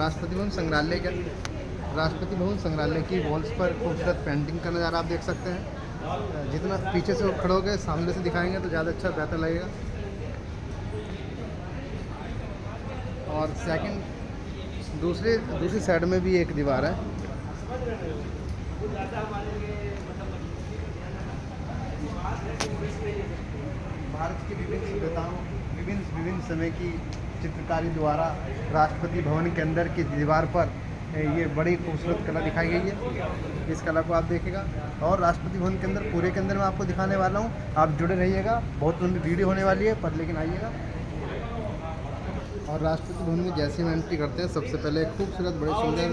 राष्ट्रपति भवन संग्रहालय की वॉल्स पर खूबसूरत पेंटिंग का नज़ारा आप देख सकते हैं। जितना पीछे से वो खड़ोगे सामने से दिखाएंगे तो ज़्यादा अच्छा बेहतर लगेगा। और दूसरी साइड में भी एक दीवार है। भारत की विभिन्न सभ्यताओं विभिन्न समय की चित्रकारी द्वारा राष्ट्रपति भवन के अंदर की दीवार पर ये बड़ी खूबसूरत कला दिखाई गई है। इस कला को आप देखेगा और राष्ट्रपति भवन के अंदर पूरे के अंदर मैं आपको दिखाने वाला हूँ। आप जुड़े रहिएगा, बहुत लंबी वीडियो होने वाली है पर लेकिन आइएगा। और राष्ट्रपति भवन में जैसे हम एंट्री करते हैं सबसे पहले खूबसूरत बड़े सुंदर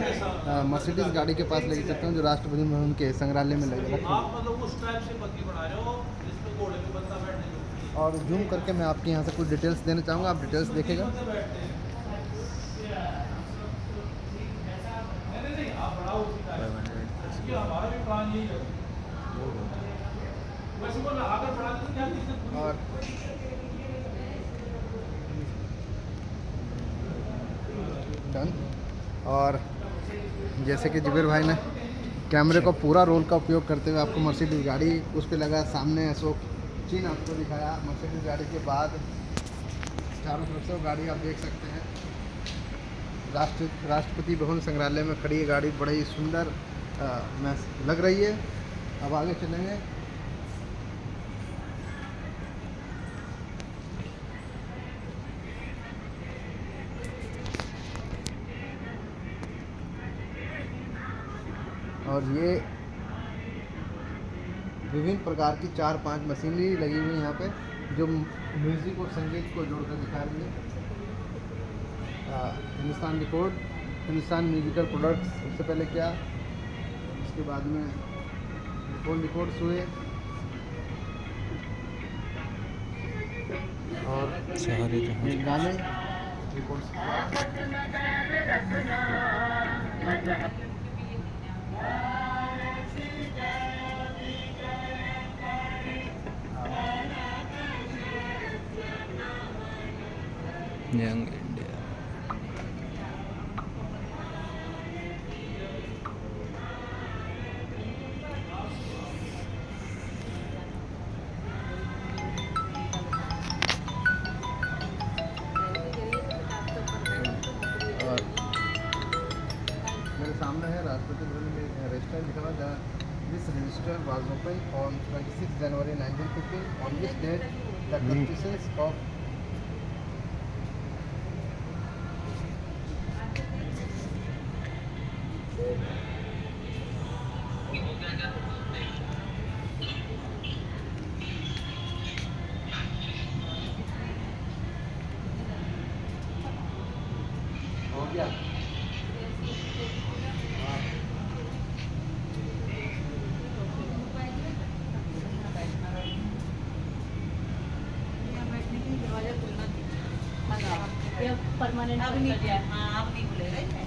मर्सिडीज गाड़ी के पास लेके चलते हैं जो राष्ट्रपति भवन के संग्रहालय में लगे। और जूम करके मैं आपके यहाँ से कुछ डिटेल्स देना चाहूँगा, आप डिटेल्स देखेगा। और डन। और जैसे कि जुबेर भाई ने कैमरे को पूरा रोल का उपयोग करते हुए आपको मर्सिडीज गाड़ी उस पर लगा सामने अशोक चीन आपको दिखाया। मर्सिडीज गाड़ी के बाद चारों तरफ से वो गाड़ी आप देख सकते हैं। राष्ट्रपति भवन संग्रहालय में खड़ी ये गाड़ी बड़ी ही सुंदर लग रही है। अब आगे चलेंगे। और ये विभिन्न प्रकार की 4-5 मशीनरी लगी हुई है यहाँ पे जो म्यूज़िक और संगीत को जोड़कर दिखा रही है। हिंदुस्तान म्यूजिकल प्रोडक्ट्स सबसे पहले क्या, उसके बाद में रिकॉर्ड्स हुए और सारे गाने रिकॉर्ड्स। Young India. और मेरे सामने है राष्ट्रपति भवन में रजिस्टर लिखा हुआ। This register was open on 26 January 1915 on this date the constitutions of हो गया। परमानेंट अब नहीं किया। हाँ अब नहीं खुलेगा इसमें।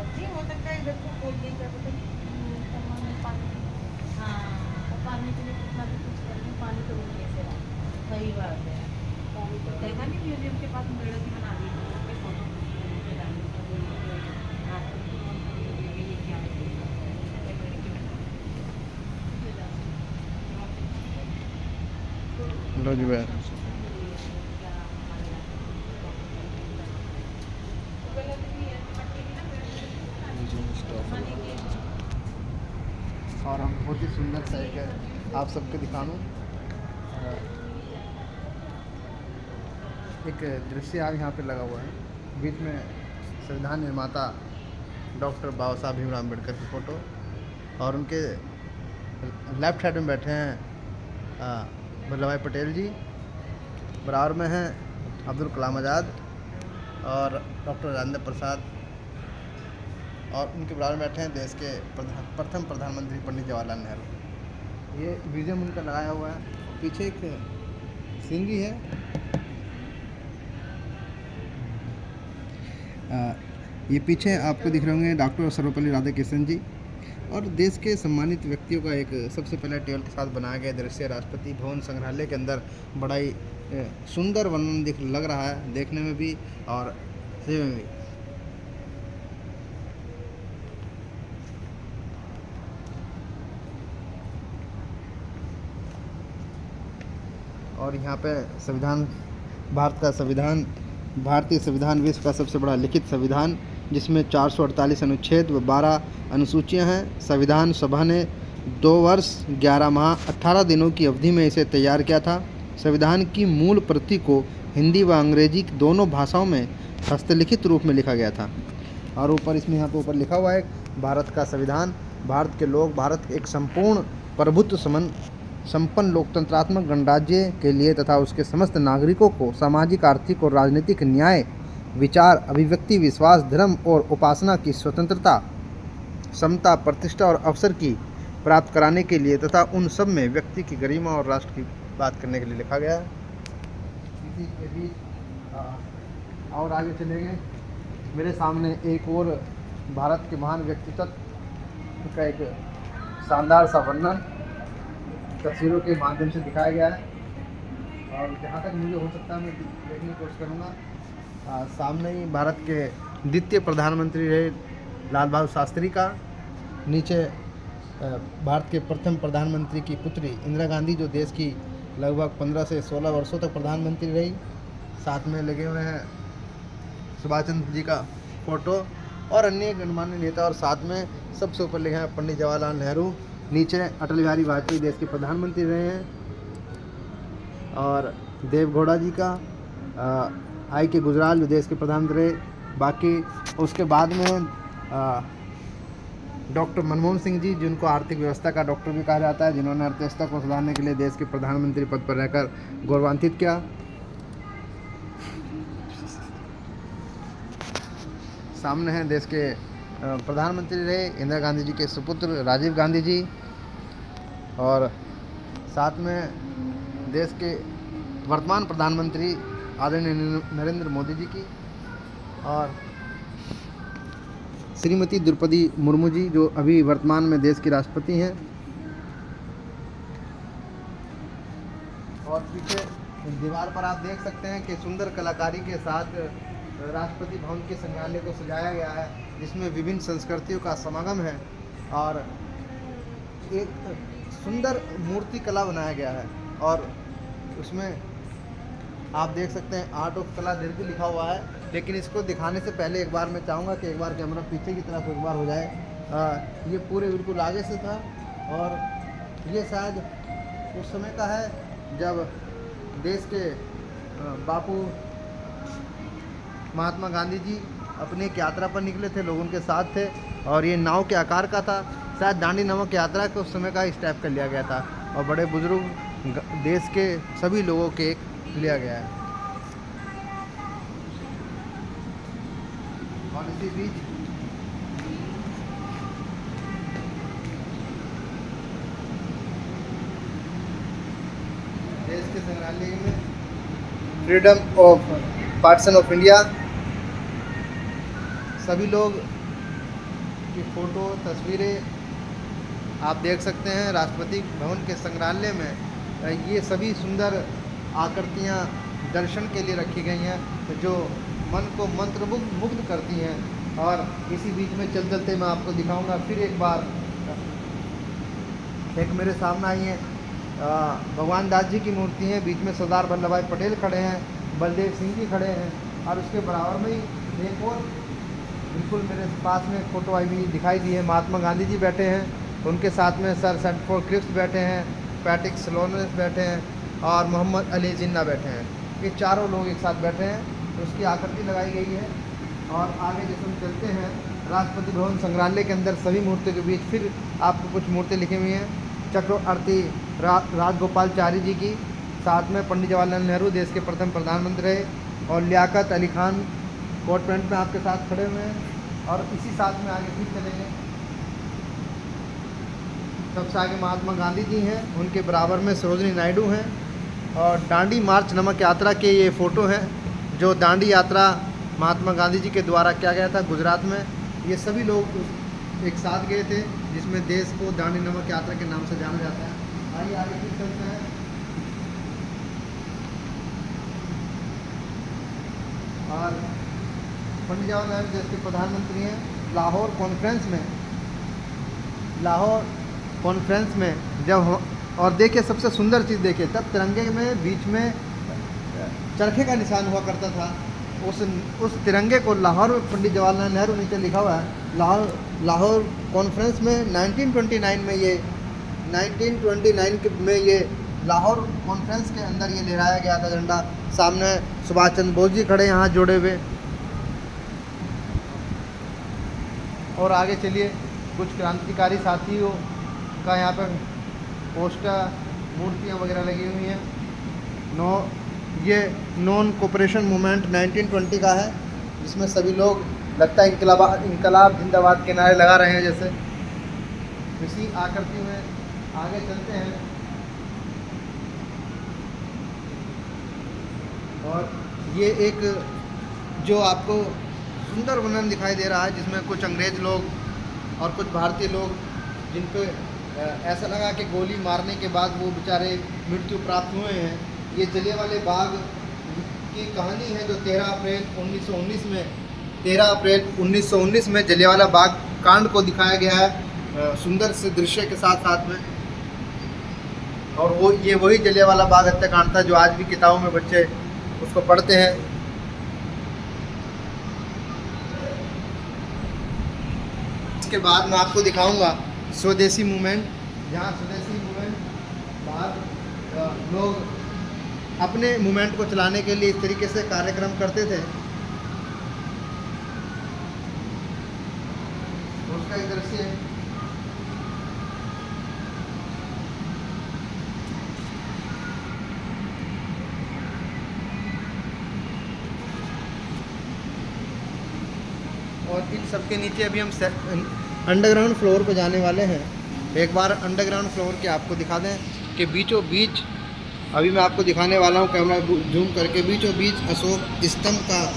नहीं हो सकता है इधर को खोल दें क्या पता। हाँ पानी के लिए कितना भी कुछ कर लें पानी तो नहीं ऐसे रहा। सही बात है। पानी तो देखा नहीं म्यूजियम के पास मेड़ की बना दी फोटो लो जी भाई। और हम बहुत ही सुंदर सा एक आप सबको दिखाऊं एक दृश्य आज यहाँ पे लगा हुआ है। बीच में संविधान निर्माता डॉक्टर बाबा साहब भीमराव अम्बेडकर की फ़ोटो और उनके लेफ्ट साइड में बैठे हैं वल्लभ भाई पटेल जी। बराबर में हैं अब्दुल कलाम आज़ाद और डॉक्टर राजेंद्र प्रसाद और उनके बराबर में बैठे हैं देश के प्रथम प्रधानमंत्री पंडित जवाहरलाल नेहरू। ये म्यूजियम उनका लगाया हुआ है। पीछे एक सीनरी है। ये पीछे आपको दिख रहे होंगे डॉक्टर सर्वपल्ली राधाकृष्णन जी और देश के सम्मानित व्यक्तियों का एक सबसे पहले टेबल के साथ बनाया गया दृश्य राष्ट्रपति भवन संग्रहालय के अंदर बड़ा ही सुंदर वर्णन लग रहा है देखने में भी और में भी। और यहाँ पे संविधान, भारत का संविधान, भारतीय संविधान विश्व का सबसे बड़ा लिखित संविधान, जिसमें 448 अनुच्छेद व 12 अनुसूचियां हैं। संविधान सभा ने 2 वर्ष 11 माह 18 दिनों की अवधि में इसे तैयार किया था। संविधान की मूल प्रति को हिंदी व अंग्रेजी दोनों भाषाओं में हस्तलिखित रूप में लिखा गया था। और ऊपर इसमें यहाँ पे ऊपर लिखा हुआ है, भारत का संविधान, भारत के लोग, भारत एक संपूर्ण प्रभुत्व संपन्न लोकतंत्रात्मक गणराज्य के लिए तथा उसके समस्त नागरिकों को सामाजिक, आर्थिक और राजनीतिक न्याय, विचार, अभिव्यक्ति, विश्वास, धर्म और उपासना की स्वतंत्रता, समता, प्रतिष्ठा और अवसर की प्राप्त कराने के लिए तथा उन सब में व्यक्ति की गरिमा और राष्ट्र की बात करने के लिए लिखा गया है। इसी के बीच और आगे चलेंगे, मेरे सामने एक और भारत के महान व्यक्तित्व का एक शानदार सा वर्णन तस्वीरों के माध्यम से दिखाया गया है, और जहाँ तक मुझे हो सकता है मैं देखने की कोशिश करूँगा। सामने ही भारत के द्वितीय प्रधानमंत्री रहे लाल बहादुर शास्त्री का, नीचे भारत के प्रथम प्रधानमंत्री की पुत्री इंदिरा गांधी, जो देश की लगभग 15 से 16 वर्षों तक प्रधानमंत्री रही। साथ में लगे हुए हैं सुभाष चंद्र जी का फोटो और अन्य गणमान्य नेता, और साथ में सबसे ऊपर लिखे हैं पंडित जवाहरलाल नेहरू, नीचे अटल बिहारी वाजपेयी देश के प्रधानमंत्री रहे हैं, और देवगौड़ा जी का, आई के गुजराल जो देश के प्रधानमंत्री रहे। बाकी उसके बाद में डॉक्टर मनमोहन सिंह जी, जिनको आर्थिक व्यवस्था का डॉक्टर भी कहा जाता है, जिन्होंने अर्थव्यवस्था को सुधारने के लिए देश के प्रधानमंत्री पद पर रहकर गौरवान्वित किया। सामने हैं देश के प्रधानमंत्री रहे इंदिरा गांधी जी के सुपुत्र राजीव गांधी जी, और साथ में देश के वर्तमान प्रधानमंत्री आदरणीय नरेंद्र मोदी जी की, और श्रीमती द्रौपदी मुर्मू जी, जो अभी वर्तमान में देश की राष्ट्रपति हैं। और पीछे दीवार पर आप देख सकते हैं कि सुंदर कलाकारी के साथ राष्ट्रपति भवन के संग्रहालय को सजाया गया है, जिसमें विभिन्न संस्कृतियों का समागम है, और एक सुंदर मूर्ति कला बनाया गया है। और उसमें आप देख सकते हैं आर्ट ऑफ कला दीर्घ लिखा हुआ है, लेकिन इसको दिखाने से पहले एक बार मैं चाहूँगा कि एक बार कैमरा पीछे की तरफ एक बार हो जाए। ये पूरे बिल्कुल आगे से था, और ये शायद उस समय का है जब देश के बापू महात्मा गांधी जी अपनी एक यात्रा पर निकले थे, लोग उनके साथ थे, और ये नाव के आकार का था, शायद दांडी नामक यात्रा के उस समय का इस टाइप का लिया गया था, और बड़े बुजुर्ग देश के सभी लोगों के एक लिया गया है। और इसी बीच देश के संग्रहालय में freedom of partition of India, सभी लोग की फ़ोटो तस्वीरें आप देख सकते हैं राष्ट्रपति भवन के संग्रहालय में। ये सभी सुंदर आकृतियाँ दर्शन के लिए रखी गई हैं, जो मन को मंत्रमुग्ध करती हैं। और इसी बीच में चलते मैं आपको दिखाऊंगा फिर एक बार, एक मेरे सामने आई है भगवान दास जी की मूर्ति है, बीच में सरदार वल्लभ भाई पटेल खड़े हैं, बलदेव सिंह जी खड़े हैं, और उसके बराबर में ही एक और बिल्कुल मेरे पास में फ़ोटो आई हुई दिखाई दी है, महात्मा गांधी जी बैठे हैं, उनके साथ में सर सैंडफोर्ड क्रिप्स बैठे हैं, पैट्रिक स्लोनेस बैठे हैं, और मोहम्मद अली जिन्ना बैठे हैं। ये चारों लोग एक साथ बैठे हैं, तो उसकी आकृति लगाई गई है। और आगे जैसे हम चलते हैं राष्ट्रपति भवन संग्रहालय के अंदर, सभी मूर्तियों के बीच फिर आपको कुछ मूर्तियाँ लिखी हुई हैं। चक्रवर्ती राजगोपालचारी जी की, साथ में पंडित जवाहरलाल नेहरू देश के प्रथम प्रधानमंत्री रहे, और लियाकत अली खान कोट पैंट में आपके साथ खड़े हुए हैं। और इसी साथ में आगे फिर चलेंगे, सबसे आगे महात्मा गांधी जी हैं, उनके बराबर में सरोजिनी नायडू हैं, और दांडी मार्च नमक यात्रा के ये फ़ोटो हैं, जो दांडी यात्रा महात्मा गांधी जी के द्वारा किया गया था गुजरात में। ये सभी लोग एक साथ गए थे, जिसमें देश को दांडी नमक यात्रा के नाम से जाना जाता है। आइए आगे फिर चलते हैं। और पंडित जवाहरलाल नेहरू देश के प्रधानमंत्री हैं। लाहौर कॉन्फ्रेंस में जब और देखिए सबसे सुंदर चीज़ देखिए, तब तिरंगे में बीच में चरखे का निशान हुआ करता था। उस तिरंगे को लाहौर में पंडित जवाहरलाल नेहरू नीचे लिखा हुआ है। लाहौर कॉन्फ्रेंस में 1929 में ये लाहौर कॉन्फ्रेंस के अंदर ये लहराया गया था झंडा। सामने सुभाष चंद्र बोस जी खड़े यहाँ जोड़े हुए। और आगे चलिए, कुछ क्रांतिकारी साथियों का यहाँ पर पोस्टर, मूर्तियाँ वगैरह लगी हुई हैं। ये नॉन कोऑपरेशन मूवमेंट 1920 का है, जिसमें सभी लोग लगता है इंकलाब जिंदाबाद के नारे लगा रहे हैं जैसे। इसी आकृति में आगे चलते हैं और ये एक जो आपको सुंदर वर्णन दिखाई दे रहा है, जिसमें कुछ अंग्रेज लोग और कुछ भारतीय लोग, जिन पे ऐसा लगा कि गोली मारने के बाद वो बेचारे मृत्यु प्राप्त हुए हैं। ये जलियांवाला बाग की कहानी है, जो 13 अप्रैल 1919 में जलियांवाला बाग कांड को दिखाया गया है सुंदर से दृश्य के साथ साथ में। और ये वही जलियांवाला बाग हत्याकांड था जो आज भी किताबों में बच्चे उसको पढ़ते हैं। इसके बाद मैं आपको दिखाऊंगा स्वदेशी मूवमेंट, जहाँ स्वदेशी मूवमेंट बाहर लोग अपने मूवमेंट को चलाने के लिए इस तरीके से कार्यक्रम करते थे। उसका एक दृश्य है। और इन सबके नीचे अभी हम अंडरग्राउंड फ्लोर पे जाने वाले हैं। एक बार अंडरग्राउंड फ्लोर के आपको दिखा दें कि बीचों बीच, अभी मैं आपको दिखाने वाला हूँ कैमरा जूम करके, बीचों बीच अशोक स्तंभ का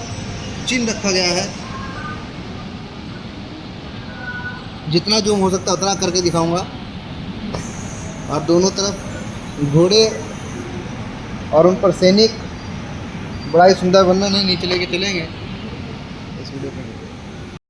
चिन्ह रखा गया है। जितना जूम हो सकता है उतना करके दिखाऊंगा। और दोनों तरफ घोड़े और उन पर सैनिक, बड़ा ही सुंदर वर्णन है। नीचे लेके चलेंगे इस वीडियो पे।